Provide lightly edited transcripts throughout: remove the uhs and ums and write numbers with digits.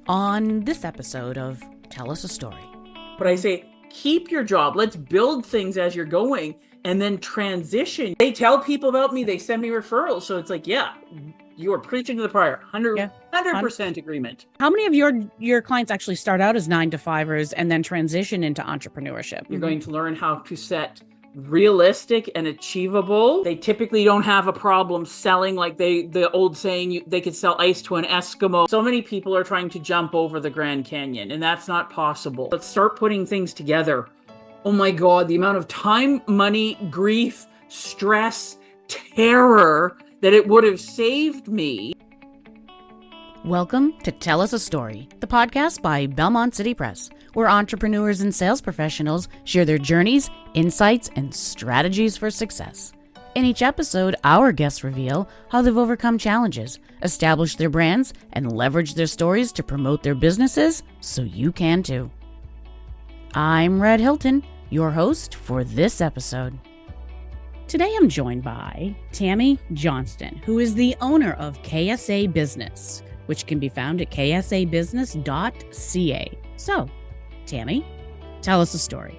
on this episode of Tell Us a Story. But I say, keep your job. Let's build things as you're going and then transition. They tell people about me. They send me referrals. So it's like, yeah, you are preaching to the choir. 100% agreement. How many of your clients actually start out as 9-to-5ers and then transition into entrepreneurship? You're going to learn how to set realistic and achievable. They typically don't have a problem selling, like the old saying, they could sell ice to an Eskimo. So many people are trying to jump over the Grand Canyon, and that's not possible. Let's start putting things together. Oh my God, the amount of time, money, grief, stress, terror that it would have saved me. Welcome to Tell Us a Story, the podcast by Belmont City Press, where entrepreneurs and sales professionals share their journeys, insights, and strategies for success. In each episode, our guests reveal how they've overcome challenges, established their brands, and leveraged their stories to promote their businesses so you can too. I'm Red Hilton, your host for this episode. Today I'm joined by Tammy Johnston, who is the owner of KSA Business, which can be found at ksabusiness.ca. So, Tammy, tell us a story.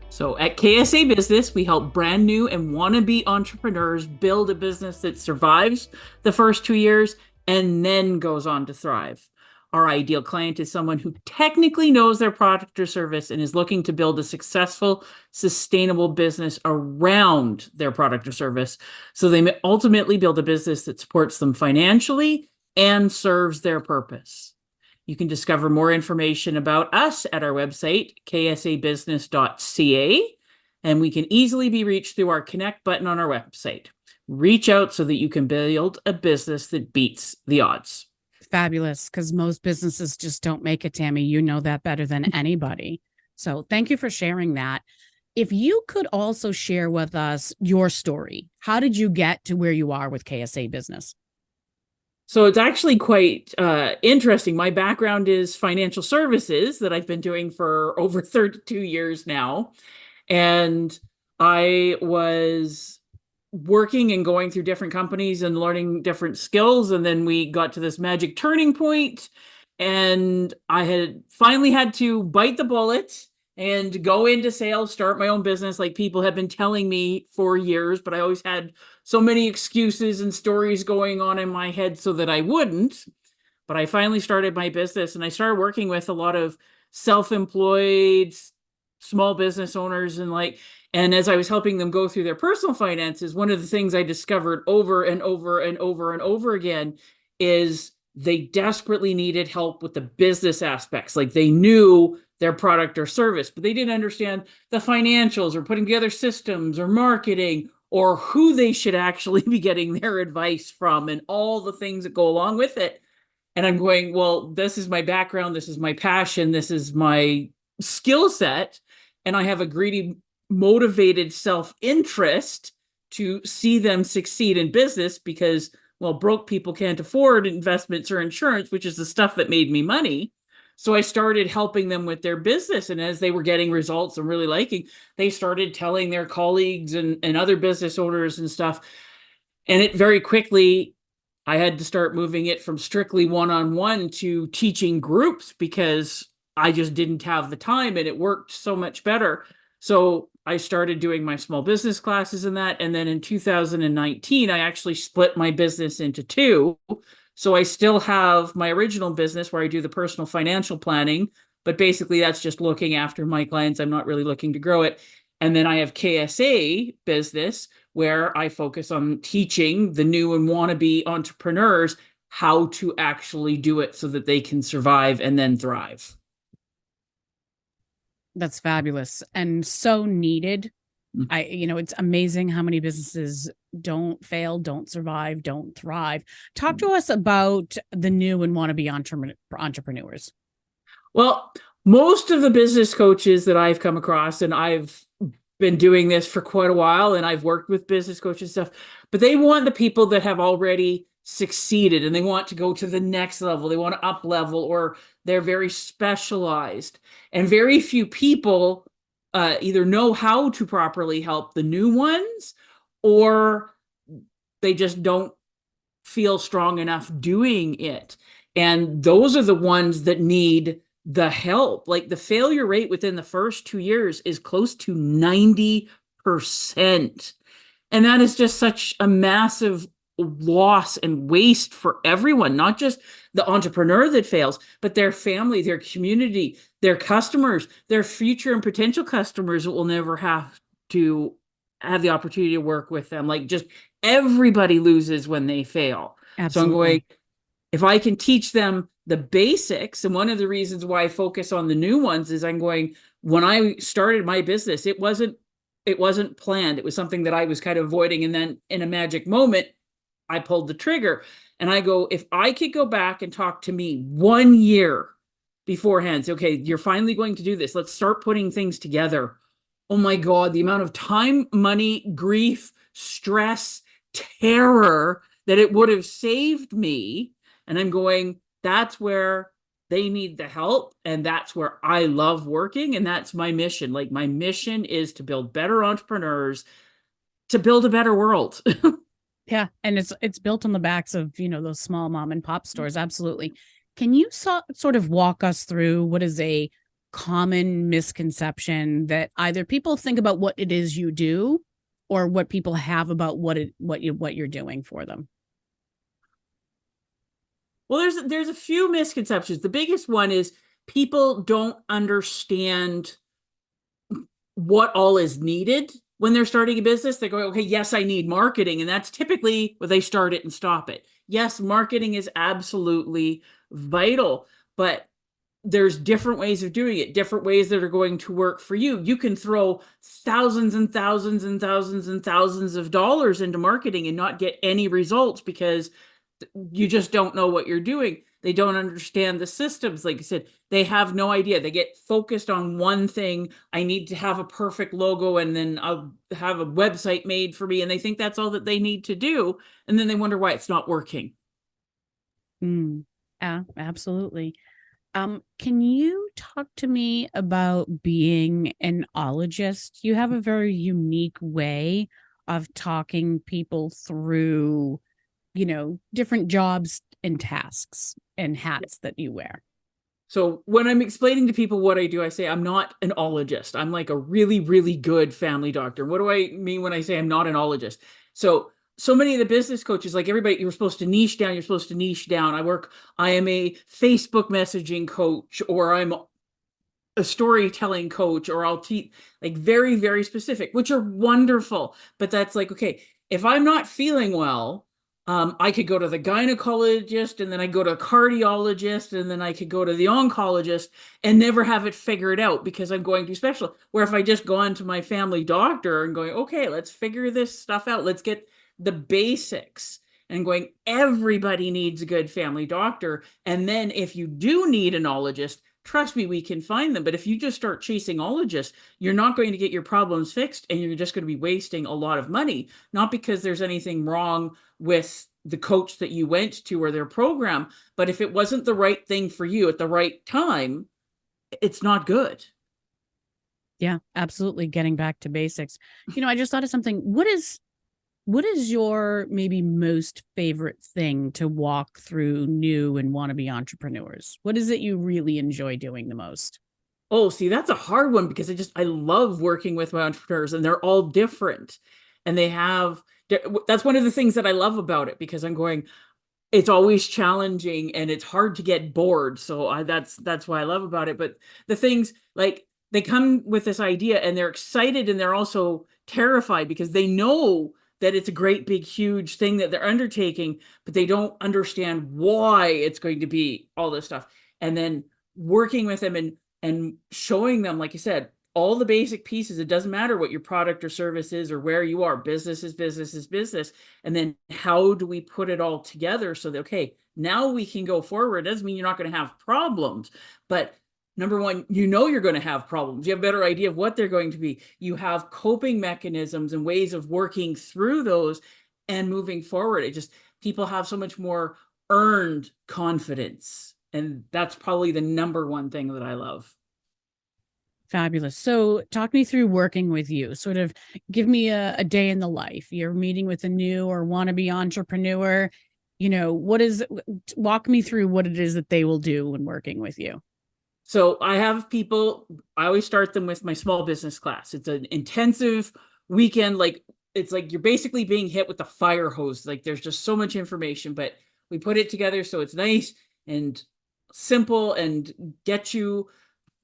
So at KSA Business, we help brand new and wannabe entrepreneurs build a business that survives the first 2 years and then goes on to thrive. Our ideal client is someone who technically knows their product or service and is looking to build a successful, sustainable business around their product or service, so they may ultimately build a business that supports them financially and serves their purpose. You can discover more information about us at our website, ksabusiness.ca, and we can easily be reached through our connect button on our website. Reach out so that you can build a business that beats the odds. Fabulous, because most businesses just don't make it, Tammy. You know that better than anybody. So thank you for sharing that. If you could also share with us your story, how did you get to where you are with KSA Business? So it's actually quite interesting. My background is financial services that I've been doing for over 32 years now. And I was working and going through different companies and learning different skills. And then we got to this magic turning point, and I had finally had to bite the bullet and go into sales, start my own business like people have been telling me for years, but I always had so many excuses and stories going on in my head so that I wouldn't. But I finally started my business, and I started working with a lot of self-employed small business owners, and as I was helping them go through their personal finances, one of the things I discovered over and over and over and over again is they desperately needed help with the business aspects. Like, they knew their product or service, but they didn't understand the financials or putting together systems or marketing or who they should actually be getting their advice from and all the things that go along with it. And I'm going, well, this is my background. This is my passion. This is my skill set. And I have a greedy, motivated self-interest to see them succeed in business because, well, broke people can't afford investments or insurance, which is the stuff that made me money. So I started helping them with their business. And as they were getting results and really liking, they started telling their colleagues and other business owners and stuff. And it very quickly, I had to start moving it from strictly one-on-one to teaching groups because I just didn't have the time, and it worked so much better. So I started doing my small business classes in that. And then in 2019, I actually split my business into two. So I still have my original business where I do the personal financial planning, but basically that's just looking after my clients. I'm not really looking to grow it. And then I have KSA Business, where I focus on teaching the new and wannabe entrepreneurs how to actually do it so that they can survive and then thrive. That's fabulous and so needed. It's amazing how many businesses don't fail, don't survive, don't thrive. Talk to us about the new and wannabe entrepreneurs. Well, most of the business coaches that I've come across, and I've been doing this for quite a while, and I've worked with business coaches and stuff, but they want the people that have already succeeded and they want to go to the next level. They want to up level, or they're very specialized. And very few people either know how to properly help the new ones, or they just don't feel strong enough doing it. And those are the ones that need the help. Like the failure rate within the first 2 years is close to 90%. And that is just such a massive loss and waste for everyone, not just the entrepreneur that fails, but their family, their community, their customers, their future and potential customers that will never have to have the opportunity to work with them. Like just everybody loses when they fail. So I'm going, Absolutely. if I can teach them the basics, and one of the reasons why I focus on the new ones is I'm going, when I started my business, it wasn't planned. It was something that I was kind of avoiding. And then in a magic moment, I pulled the trigger. And I go, if I could go back and talk to me 1 year beforehand, say, okay, you're finally going to do this. Let's start putting things together. Oh my God, the amount of time, money, grief, stress, terror that it would have saved me. And I'm going, that's where they need the help. And that's where I love working. And that's my mission. Like my mission is to build better entrepreneurs, to build a better world. Yeah, and it's built on the backs of, those small mom and pop stores. Absolutely. Can you sort of walk us through what is a common misconception that either people think about what it is you do or what people have about what you're doing for them? Well, there's a few misconceptions. The biggest one is people don't understand what all is needed when they're starting a business. They're going, okay, yes, I need marketing. And that's typically where they start it and stop it. Yes, marketing is absolutely vital, but there's different ways of doing it, different ways that are going to work for you. You can throw thousands and thousands and thousands and thousands of dollars into marketing and not get any results because you just don't know what you're doing. They don't understand the systems. Like I said, they have no idea. They get focused on one thing. I need to have a perfect logo and then I'll have a website made for me. And they think that's all that they need to do. And then they wonder why it's not working. Mm, yeah, absolutely. Can you talk to me about being an ologist? You have a very unique way of talking people through, different jobs and tasks and hats that you wear. So when I'm explaining to people what I do, I say I'm not an ologist. I'm like a really, really good family doctor. What do I mean when I say I'm not an ologist? So many of the business coaches, like everybody, you're supposed to niche down. You're supposed to niche down. I am a Facebook messaging coach, or I'm a storytelling coach, or I'll teach like very, very specific, which are wonderful. But that's like, okay, if I'm not feeling well, I could go to the gynecologist and then I go to a cardiologist and then I could go to the oncologist and never have it figured out because I'm going too special. Where if I just go on to my family doctor and going, okay, let's figure this stuff out. Let's get the basics and going, everybody needs a good family doctor. And then if you do need an ologist, trust me, we can find them. But if you just start chasing ologists, you're not going to get your problems fixed and you're just going to be wasting a lot of money. Not because there's anything wrong with the coach that you went to or their program, but if it wasn't the right thing for you at the right time, it's not good. Yeah, absolutely. Getting back to basics. I just thought of something. What is your maybe most favorite thing to walk through new and wannabe entrepreneurs? What is it you really enjoy doing the most? Oh, see, that's a hard one because I love working with my entrepreneurs and they're all different. And that's one of the things that I love about it because I'm going, it's always challenging and it's hard to get bored. So that's why I love about it. But the things like they come with this idea and they're excited and they're also terrified because they know that it's a great big huge thing that they're undertaking, but they don't understand why it's going to be all this stuff. And then working with them and showing them, like you said, all the basic pieces. It doesn't matter what your product or service is or where you are. Business is business is business. And then how do we put it all together so that, okay, now we can go forward. It doesn't mean you're not going to have problems, but number one, you're going to have problems. You have a better idea of what they're going to be. You have coping mechanisms and ways of working through those and moving forward. People have so much more earned confidence. And that's probably the number one thing that I love. Fabulous. So talk me through working with you. Sort of give me a day in the life. You're meeting with a new or wannabe entrepreneur. Walk me through what it is that they will do when working with you. So I have people, I always start them with my small business class. It's an intensive weekend. Like it's like you're basically being hit with the fire hose. Like there's just so much information, but we put it together so it's nice and simple and get you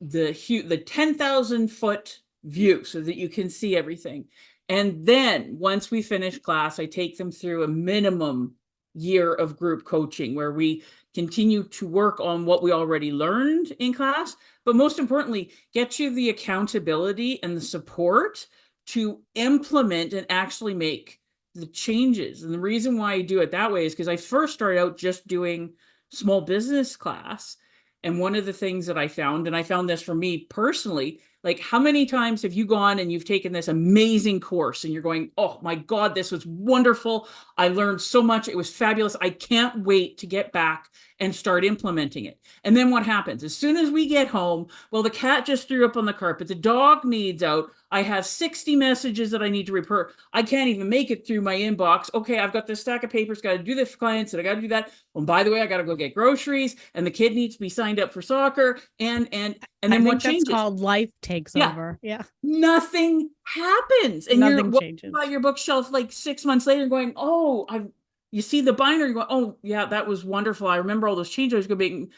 the 10,000-foot view so that you can see everything. And then once we finish class, I take them through a minimum year of group coaching where we continue to work on what we already learned in class, but most importantly, get you the accountability and the support to implement and actually make the changes. And the reason why I do it that way is because I first started out just doing small business class. And one of the things that I found, and I found this for me personally, like how many times have you gone and you've taken this amazing course and you're going, oh my God, this was wonderful. I learned so much. It was fabulous. I can't wait to get back and start implementing it. And then what happens? As soon as we get home, well, the cat just threw up on the carpet. The dog needs out. I have 60 messages that I need to report. I can't even make it through my inbox. Okay, I've got this stack of papers, got to do this for clients, and I got to do that. Oh, and by the way, I got to go get groceries, and the kid needs to be signed up for soccer, and then what changes? That's called life takes over. Yeah. Nothing happens. And nothing changes. By your bookshelf like 6 months later going, oh, you see the binder, you go, oh yeah, that was wonderful. I remember all those changes I was going to make.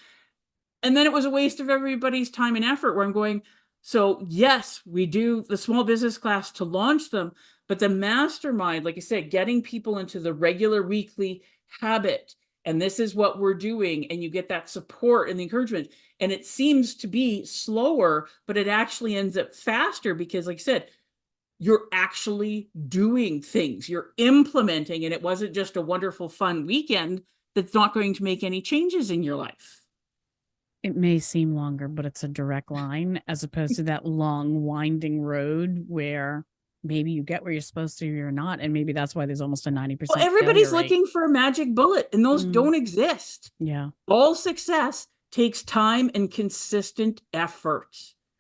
And then it was a waste of everybody's time and effort where I'm going, so yes, we do the small business class to launch them, but the mastermind, like I said, getting people into the regular weekly habit. And this is what we're doing. And you get that support and the encouragement. And it seems to be slower, but it actually ends up faster because, like I said, you're actually doing things, you're implementing, and it wasn't just a wonderful, fun weekend that's not going to make any changes in your life. It may seem longer, but it's a direct line as opposed to that long winding road where maybe you get where you're supposed to, you're not. And maybe that's why there's almost a 90%. Well, everybody's looking for a magic bullet and those don't exist. Yeah. All success takes time and consistent effort.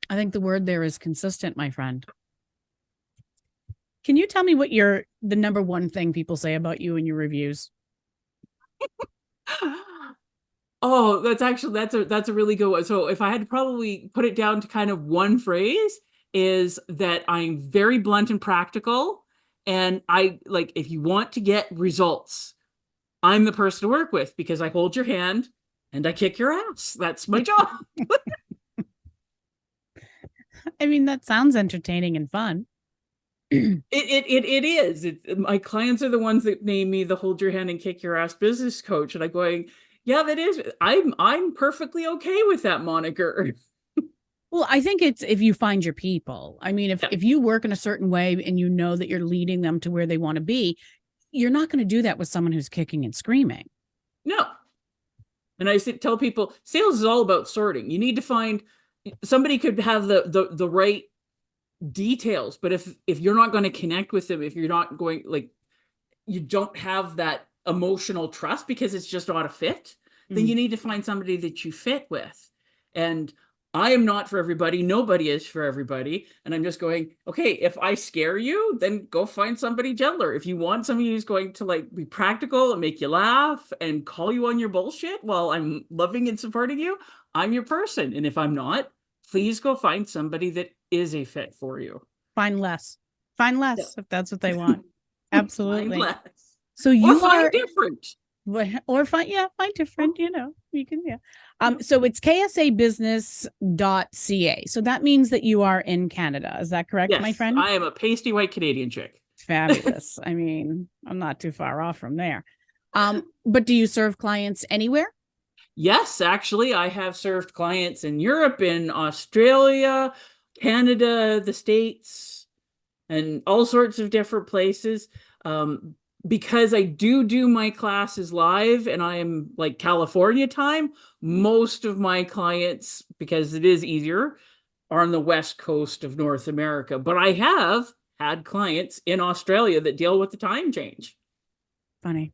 I think the word there is consistent, my friend. Can you tell me what the number one thing people say about you in your reviews? Oh, that's a really good one. So if I had to probably put it down to kind of one phrase, is that I'm very blunt and practical. And I like, if you want to get results, I'm the person to work with because I hold your hand and I kick your ass. That's my job. I mean, that sounds entertaining and fun. It is. My clients are the ones that name me the hold your hand and kick your ass business coach. And I'm going, yeah, that is. I'm perfectly okay with that moniker. Well, I think it's if you find your people. I mean, if you work in a certain way and you know that you're leading them to where they want to be, you're not going to do that with someone who's kicking and screaming. No. And I tell people, sales is all about sorting. You need to find somebody could have the right details, but if you're not going to connect with them, if you're not going, like, you don't have that emotional trust because it's just not a fit, then you need to find somebody that you fit with. And I am not for everybody. Nobody is for everybody. And I'm just going, okay, if I scare you, then go find somebody gentler. If you want somebody who's going to like be practical and make you laugh and call you on your bullshit while I'm loving and supporting you, I'm your person. And if I'm not, please go find somebody that is a fit for you. Find less if that's what they want. Absolutely. Find less. So you find different. Or find different, you can, yeah. So it's KSAbusiness.ca. So that means that you are in Canada. Is that correct, yes, my friend? I am a pasty white Canadian chick. Fabulous. I mean, I'm not too far off from there. But do you serve clients anywhere? Yes, actually, I have served clients in Europe, in Australia, Canada, the States, and all sorts of different places. Because I do my classes live and I am like California time, most of my clients, because it is easier, are on the West Coast of North America. But I have had clients in Australia that deal with the time change. Funny.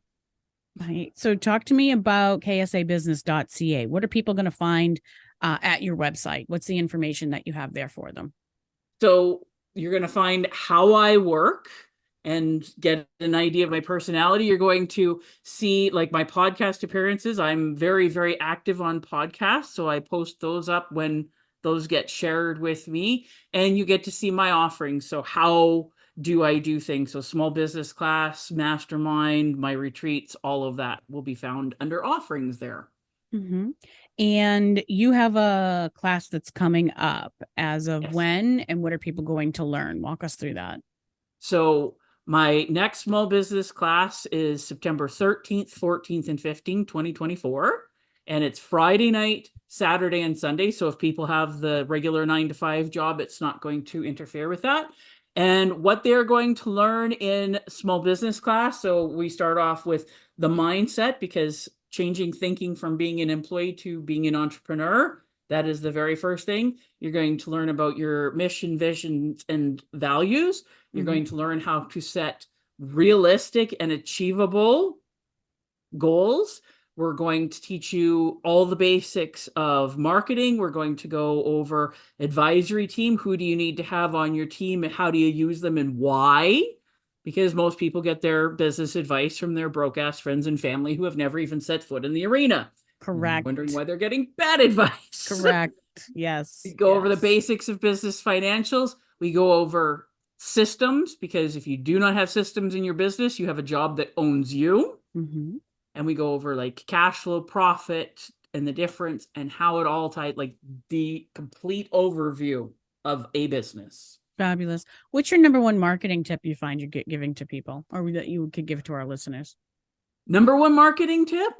So talk to me about KSAbusiness.ca. What are people going to find at your website? What's the information that you have there for them? So you're going to find how I work. and get an idea of my personality. You're going to see like my podcast appearances. I'm very, very active on podcasts. So I post those up when those get shared with me, and you get to see my offerings. So how do I do things? So small business class, mastermind, my retreats, all of that will be found under offerings there. Mm-hmm. And you have a class that's coming up as of Yes. when, and what are people going to learn? Walk us through that. So my next small business class is September 13th, 14th, and 15th, 2024. And it's Friday night, Saturday, and Sunday. So if people have the regular 9 to 5 job, it's not going to interfere with that. And what they're going to learn in small business class. So we start off with the mindset, because changing thinking from being an employee to being an entrepreneur, that is the very first thing. You're going to learn about your mission, vision, and values. You're going to learn how to set realistic and achievable goals. We're going to teach you all the basics of marketing. We're going to go over advisory team. Who do you need to have on your team, and how do you use them, and why? Because most people get their business advice from their broke-ass friends and family who have never even set foot in the arena. Correct. Wondering why they're getting bad advice. Correct. Yes. We go over the basics of business financials. We go over systems, because if you do not have systems in your business, you have a job that owns you. And we go over like cash flow, profit, and the difference, and how it all tied, like the complete overview of a business. Fabulous. What's your number one marketing tip you find you get giving to people, or that you could give to our listeners? Number one marketing tip?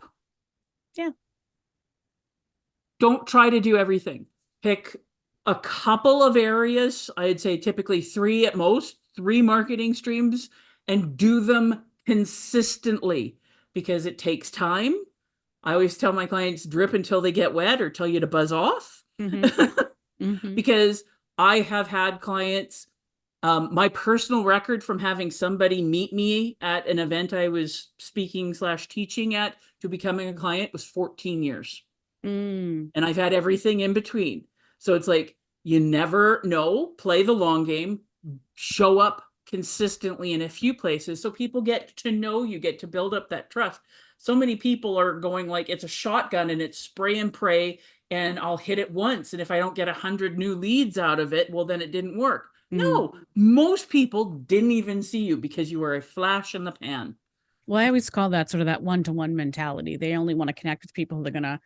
Yeah. Don't try to do everything. Pick a couple of areas. I'd say typically 3 at most, 3 marketing streams, and do them consistently, because it takes time. I always tell my clients, drip until they get wet, or tell you to buzz off. Because I have had clients, my personal record from having somebody meet me at an event I was speaking / teaching at to becoming a client was 14 years. And I've had everything in between. So it's like, you never know. Play the long game. Show up consistently in a few places so people get to know you, get to build up that trust. So many people are going like it's a shotgun and it's spray and pray, and I'll hit it once, and if I don't get 100 new leads out of it, well, then it didn't work. No, most people didn't even see you because you were a flash in the pan. Well, I always call that sort of that one-to-one mentality. They only want to connect with people they're going to,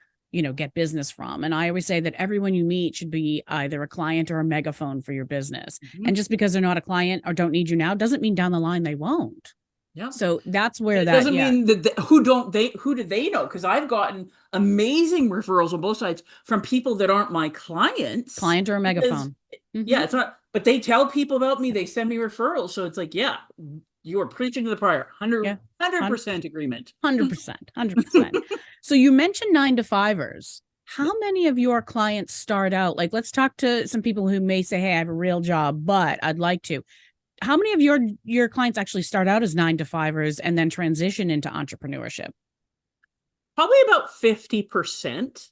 get business from. And I always say that everyone you meet should be either a client or a megaphone for your business. And just because they're not a client or don't need you now doesn't mean down the line they won't. Yeah. So that's where it that doesn't mean that who do they know? Because I've gotten amazing referrals on both sides from people that aren't my clients. Client or a megaphone. Yeah, it's not, but they tell people about me, they send me referrals. So it's like, yeah, you are preaching to the choir. 100% agreement. 100%. So you mentioned 9-to-5ers. How many of your clients start out? Like, let's talk to some people who may say, hey, I have a real job, but I'd like to. How many of your clients actually start out as 9-to-5ers and then transition into entrepreneurship? Probably about 50%.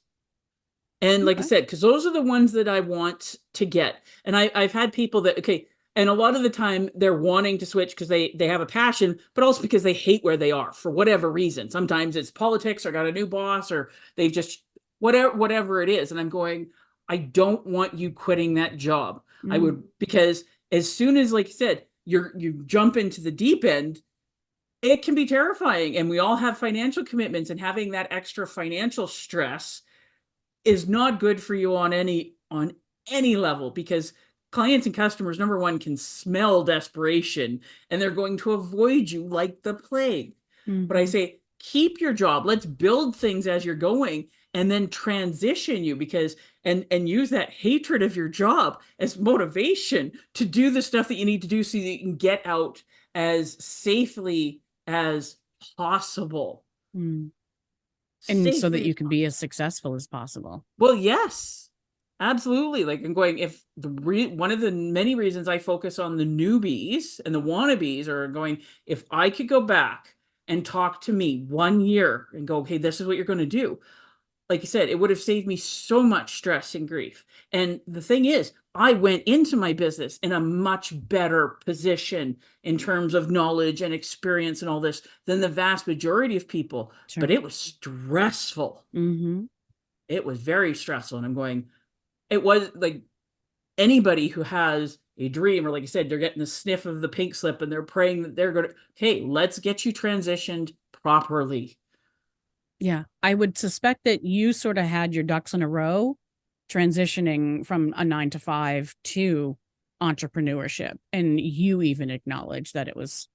And like I said, because those are the ones that I want to get. And I've had people that, and a lot of the time they're wanting to switch because they have a passion, but also because they hate where they are for whatever reason. Sometimes it's politics, or got a new boss, or they've just whatever it is. And I'm going, I don't want you quitting that job. I would, because as soon as, like you said, you jump into the deep end, it can be terrifying. And we all have financial commitments, and having that extra financial stress is not good for you on any level, because clients and customers, number one, can smell desperation, and they're going to avoid you like the plague. But I say, keep your job. Let's build things as you're going, and then transition you, because and use that hatred of your job as motivation to do the stuff that you need to do so that you can get out as safely as possible. And so that you can be as successful as possible. Well, yes, absolutely. Like, I'm going, if one of the many reasons I focus on the newbies and the wannabes are going, if I could go back and talk to me 1 year and go, okay, this is what you're going to do. Like you said, it would have saved me so much stress and grief. And the thing is, I went into my business in a much better position in terms of knowledge and experience and all this than the vast majority of people. Sure. But it was stressful. Mm-hmm. It was very stressful. And I'm going, it was like anybody who has a dream, or like I said, they're getting the sniff of the pink slip and they're praying that they're going to, hey, let's get you transitioned properly. Yeah. I would suspect that you sort of had your ducks in a row transitioning from a 9 to 5 to entrepreneurship. And you even acknowledged that it was.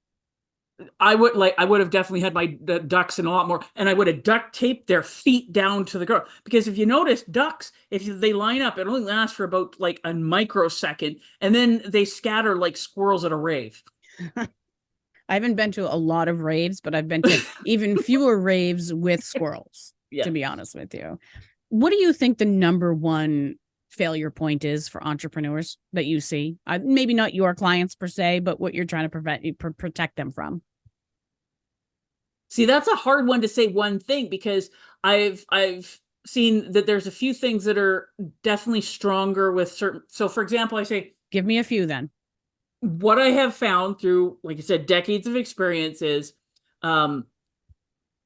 I would have definitely had my ducks in a lot more, and I would have duct taped their feet down to the ground. Because if you notice, ducks, if they line up, it only lasts for about like a microsecond, and then they scatter like squirrels at a rave. I haven't been to a lot of raves, but I've been to even fewer raves with squirrels, Yeah. to be honest with you. What do you think the number one failure point is for entrepreneurs that you see? Maybe not your clients per se, but what you're trying to protect them from. See, that's a hard one to say one thing, because I've seen that there's a few things that are definitely stronger with certain. So for example, I say, give me a few then. What I have found through, like I said, decades of experience is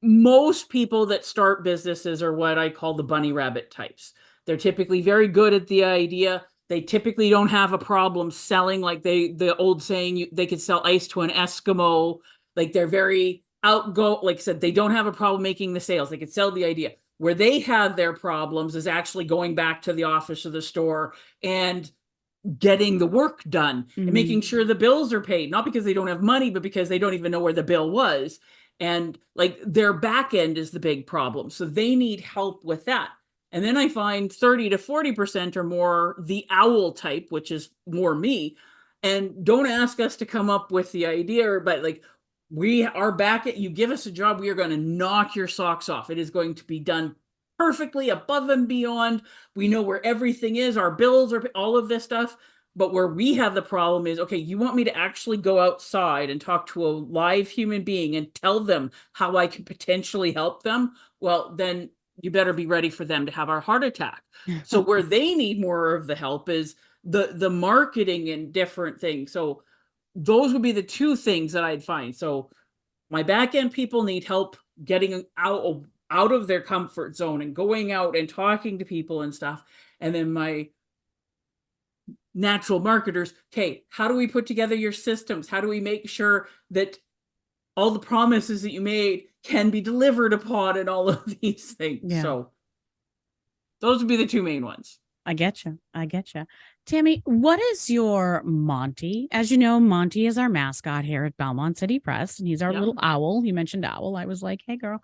most people that start businesses are what I call the bunny rabbit types. They're typically very good at the idea. They typically don't have a problem selling, like the old saying, they could sell ice to an Eskimo. Like they're very outgo. Like I said, they don't have a problem making the sales. They could sell the idea. Where they have their problems is actually going back to the office or the store and getting the work done and making sure the bills are paid, not because they don't have money, but because they don't even know where the bill was. And like their back end is the big problem. So they need help with that. And then I find 30 to 40% or more the owl type, which is more me. And don't ask us to come up with the idea, but like we are back at, you give us a job, we are going to knock your socks off. It is going to be done perfectly above and beyond. We know where everything is, our bills are, all of this stuff. But where we have the problem is, okay, you want me to actually go outside and talk to a live human being and tell them how I can potentially help them? Well, then you better be ready for them to have a heart attack. So where they need more of the help is the marketing and different things. So those would be the two things that I'd find. So my back end people need help getting out of their comfort zone and going out and talking to people and stuff. And then my natural marketers, okay, how do we put together your systems? How do we make sure that all the promises that you made can be delivered upon and all of these things? Yeah. So those would be the two main ones. I get you. Tammy, what is your Monty? As you know, Monty is our mascot here at Belmont City Press, and he's our little owl. You mentioned owl. I was like, hey, girl.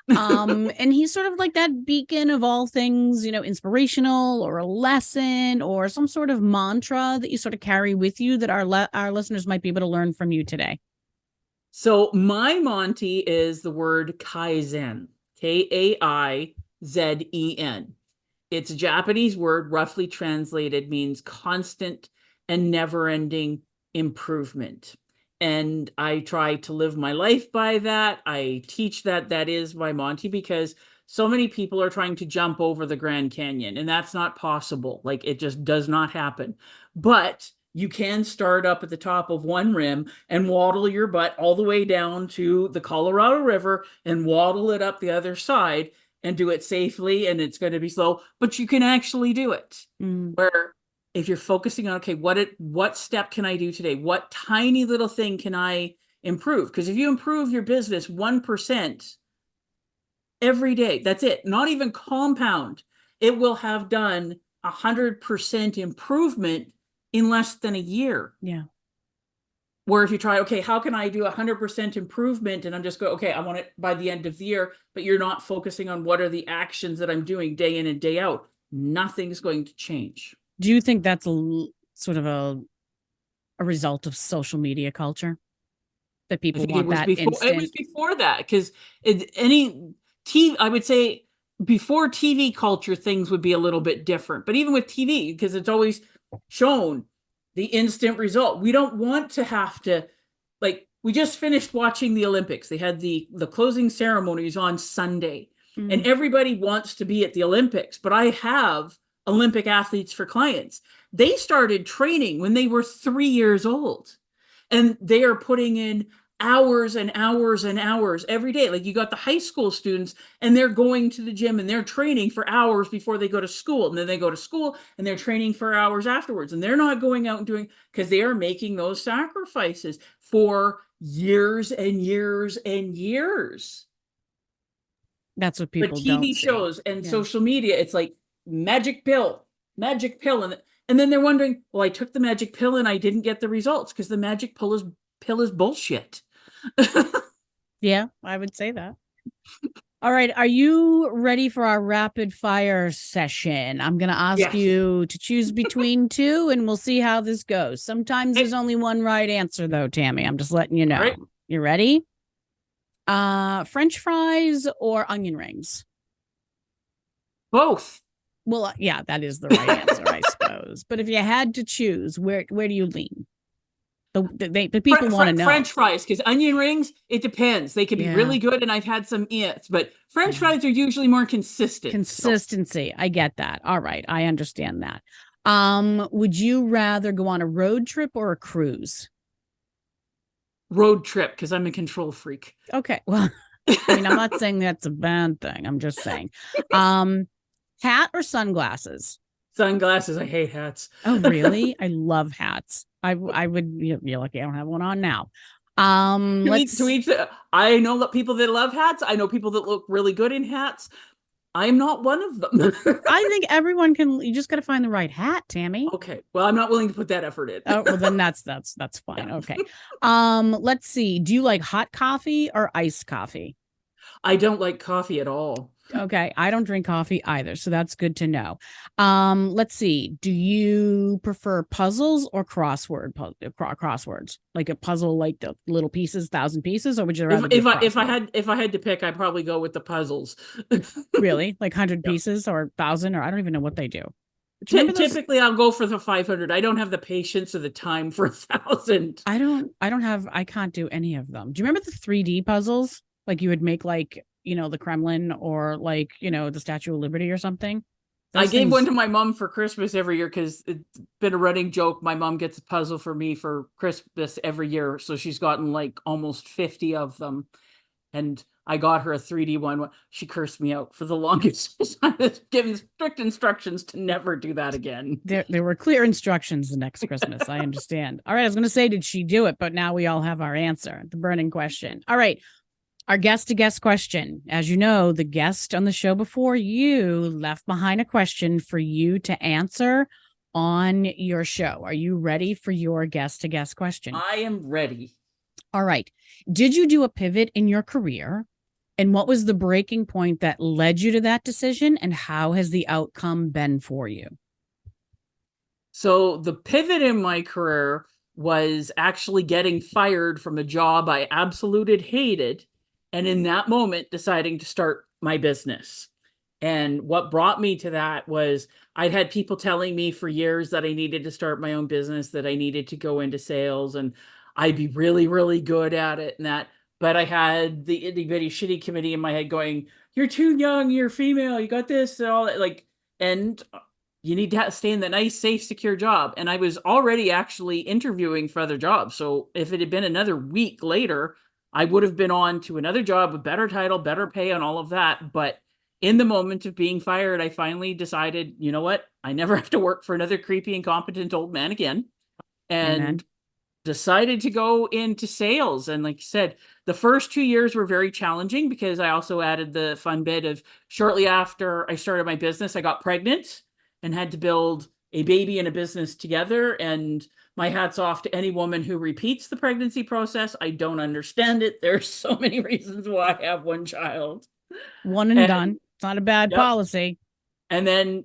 And he's sort of like that beacon of all things, inspirational or a lesson or some sort of mantra that you sort of carry with you that our listeners might be able to learn from you today. So my Monty is the word Kaizen, Kaizen. It's a Japanese word, roughly translated means constant and never-ending improvement. And I try to live my life by that. I teach that is my Monty, because so many people are trying to jump over the Grand Canyon, and that's not possible. Like, it just does not happen. But you can start up at the top of one rim and waddle your butt all the way down to the Colorado River and waddle it up the other side and do it safely, and it's going to be slow, but you can actually do it. Where if you're focusing on, okay, what step can I do today? What tiny little thing can I improve? Because if you improve your business 1% every day, that's it. Not even compound. It will have done 100% improvement in less than a year. Yeah. Where if you try, okay, how can I do 100% improvement? And I'm just going, okay, I want it by the end of the year, but you're not focusing on what are the actions that I'm doing day in and day out. Nothing's going to change. Do you think that's sort of a result of social media culture? That people want that instant? It was before that, because I would say before TV culture, things would be a little bit different. But even with TV, because it's always shown the instant result. We don't want to have to, like, we just finished watching the Olympics. They had the closing ceremonies on Sunday, and everybody wants to be at the Olympics. But I have Olympic athletes for clients. They started training when they were 3 years old, and they are putting in hours and hours and hours every day. Like, you got the high school students, and they're going to the gym and they're training for hours before they go to school. And then they go to school and they're training for hours afterwards. And they're not going out and doing, because they are making those sacrifices for years and years and years. That's what But people don't TV see. shows and Yeah. social media, it's like magic pill, magic pill. And then they're wondering, well, I took the magic pill and I didn't get the results because the magic pill is bullshit. Yeah, I would say that. All right. Are you ready for our rapid fire session? I'm going to ask Yes. you to choose between two and we'll see how this goes. Sometimes there's only one right answer, though, Tammy. I'm just letting you know. All right. You ready? French fries or onion rings? Both. Well, yeah, that is the right answer, I suppose. But if you had to choose, where do you lean? The people want to know. French fries, because onion rings, it depends. They can be really good, and I've had some its, but French fries are usually more consistent. Consistency. So. I get that. All right, I understand that. Would you rather go on a road trip or a cruise? Road trip, because I'm a control freak. Okay. Well, I mean, I'm not saying that's a bad thing. I'm just saying. Hat or sunglasses? Sunglasses. I hate hats. Oh, really? I love hats. I would. You're lucky I don't have one on now. I know people that love hats. I know people that look really good in hats. I'm not one of them. I think everyone can. You just got to find the right hat, Tammy. Okay. Well, I'm not willing to put that effort in. Oh, well, then that's fine. Yeah. Okay. Let's see. Do you like hot coffee or iced coffee? I don't like coffee at all. Okay, I don't drink coffee either, so that's good to know. Let's see. Do you prefer puzzles or crosswords? Like a puzzle, like the little pieces, 1,000 pieces, or would you rather? If I had to pick, I'd probably go with the puzzles. Really, like 100 pieces or 1,000, or I don't even know what they do. Typically, I'll go for the 500. I don't have the patience or the time for 1,000. I can't do any of them. Do you remember the 3D puzzles? Like you would make like, the Kremlin or like, the Statue of Liberty or something. I gave one to my mom for Christmas every year because it's been a running joke. My mom gets a puzzle for me for Christmas every year. So she's gotten like almost 50 of them. And I got her a 3D one. She cursed me out for the longest. I was given strict instructions to never do that again. There were clear instructions the next Christmas. I understand. All right. I was going to say, did she do it? But now we all have our answer, the burning question. All right. Our guest to guest question. As you know, the guest on the show before you left behind a question for you to answer on your show. Are you ready for your guest to guest question? I am ready. All right. Did you do a pivot in your career? And what was the breaking point that led you to that decision? And how has the outcome been for you? So the pivot in my career was actually getting fired from a job I absolutely hated. And in that moment, deciding to start my business. And what brought me to that was I'd had people telling me for years that I needed to start my own business, that I needed to go into sales and I'd be really, really good at it and that. But I had the Itty Bitty Shitty Committee in my head going, you're too young, you're female, you got this and all that. Like, and you need to stay in the nice, safe, secure job. And I was already actually interviewing for other jobs. So if it had been another week later, I would have been on to another job with better title, better pay, and all of that. But in the moment of being fired, I finally decided, you know what? I never have to work for another creepy, incompetent old man again. And decided to go into sales. And like you said, the first 2 years were very challenging because I also added the fun bit of shortly after I started my business, I got pregnant and had to build a baby and a business together. And my hat's off to any woman who repeats the pregnancy process. I don't understand it. There's so many reasons why I have one child. One and done. It's not a bad policy. And then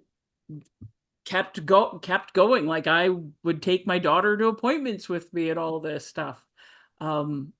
kept going. Like I would take my daughter to appointments with me and all this stuff. And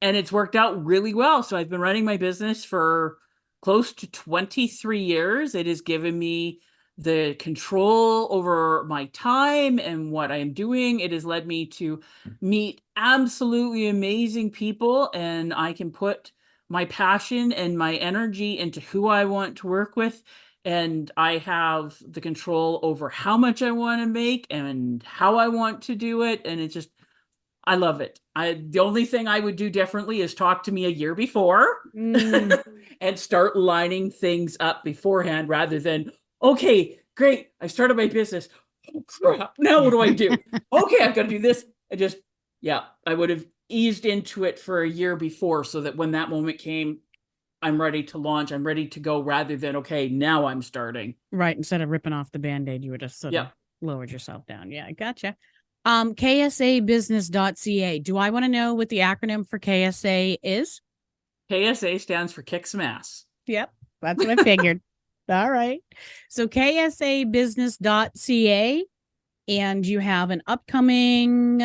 it's worked out really well. So I've been running my business for close to 23 years. It has given me the control over my time and what I am doing. It has led me to meet absolutely amazing people, and I can put my passion and my energy into who I want to work with. and I have the control over how much I want to make and how I want to do it. And it's just, I love it. The only thing I would do differently is talk to me a year before and start lining things up beforehand rather than, okay, great, I started my business. Oh, crap. Now what do I do? Okay, I've got to do this. I would have eased into it for a year before so that when that moment came, I'm ready to launch. I'm ready to go rather than, okay, now I'm starting. Right. Instead of ripping off the Band-Aid, you would just sort of lowered yourself down. Yeah, gotcha. KSAbusiness.ca. Do I want to know what the acronym for KSA is? KSA stands for kick some ass. Yep. That's what I figured. All right. So KSAbusiness.ca. And you have an upcoming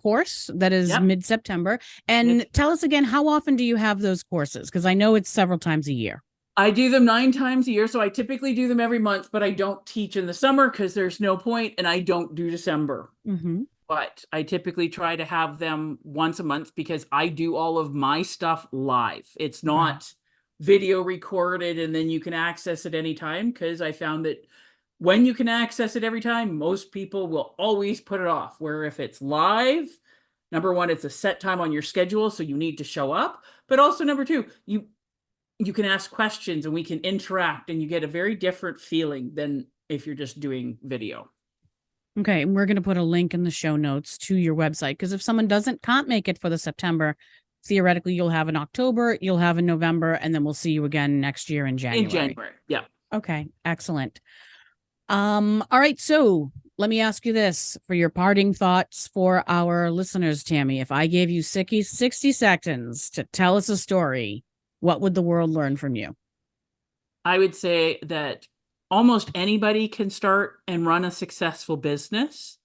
course that is mid-September. And tell us again, how often do you have those courses? Because I know it's several times a year. I do them 9 times a year. So I typically do them every month, but I don't teach in the summer because there's no point, and I don't do December. But I typically try to have them once a month because I do all of my stuff live. It's not video recorded and then you can access it anytime, because I found that when you can access it every time, most people will always put it off. Where if it's live, number one, it's a set time on your schedule, so you need to show up. But also, number two, you can ask questions and we can interact, and you get a very different feeling than if you're just doing video. Okay, and we're going to put a link in the show notes to your website, because if someone can't make it for the September, theoretically, you'll have in October, you'll have in November, and then we'll see you again next year in January. In January, yeah. Okay, excellent. All right, so let me ask you this for your parting thoughts for our listeners, Tammy. If I gave you 60 seconds to tell us a story, what would the world learn from you? I would say that almost anybody can start and run a successful business.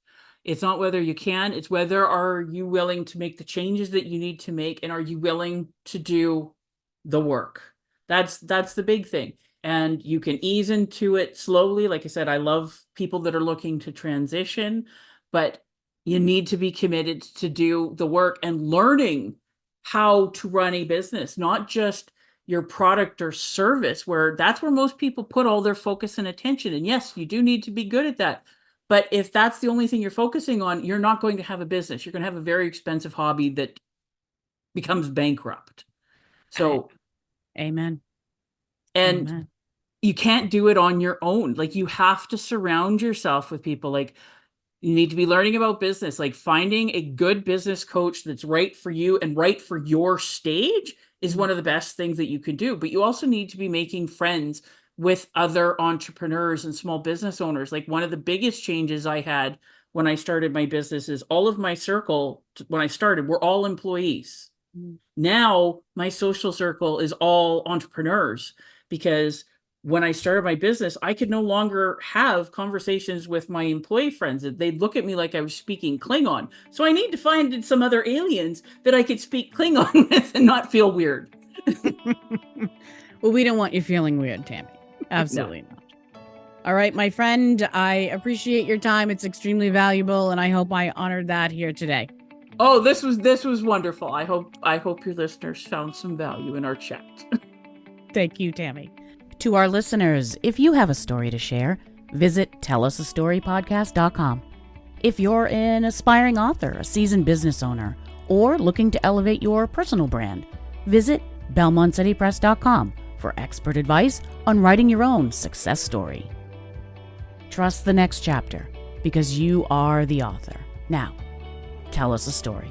It's not whether you can, it's whether are you willing to make the changes that you need to make, and are you willing to do the work? That's the big thing. And you can ease into it slowly. Like I said, I love people that are looking to transition, but you need to be committed to do the work and learning how to run a business, not just your product or service, where that's where most people put all their focus and attention. And yes, you do need to be good at that. But if that's the only thing you're focusing on, you're not going to have a business. You're going to have a very expensive hobby that becomes bankrupt. So, amen. And amen. You can't do it on your own. Like, you have to surround yourself with people. Like, you need to be learning about business, like finding a good business coach that's right for you and right for your stage is one of the best things that you can do. But you also need to be making friends with other entrepreneurs and small business owners. Like, one of the biggest changes I had when I started my business is all of my circle, when I started, were all employees. Now my social circle is all entrepreneurs, because when I started my business, I could no longer have conversations with my employee friends. They'd look at me like I was speaking Klingon. So I need to find some other aliens that I could speak Klingon with and not feel weird. Well, we don't want you feeling weird, Tammy. Absolutely not. All right, my friend, I appreciate your time. It's extremely valuable, and I hope I honored that here today. Oh, this was wonderful. I hope your listeners found some value in our chat. Thank you, Tammy. To our listeners, if you have a story to share, visit tellasastorypodcast.com. If you're an aspiring author, a seasoned business owner, or looking to elevate your personal brand, visit belmontcitypress.com for expert advice on writing your own success story. Trust the next chapter, because you are the author. Now, tell us a story.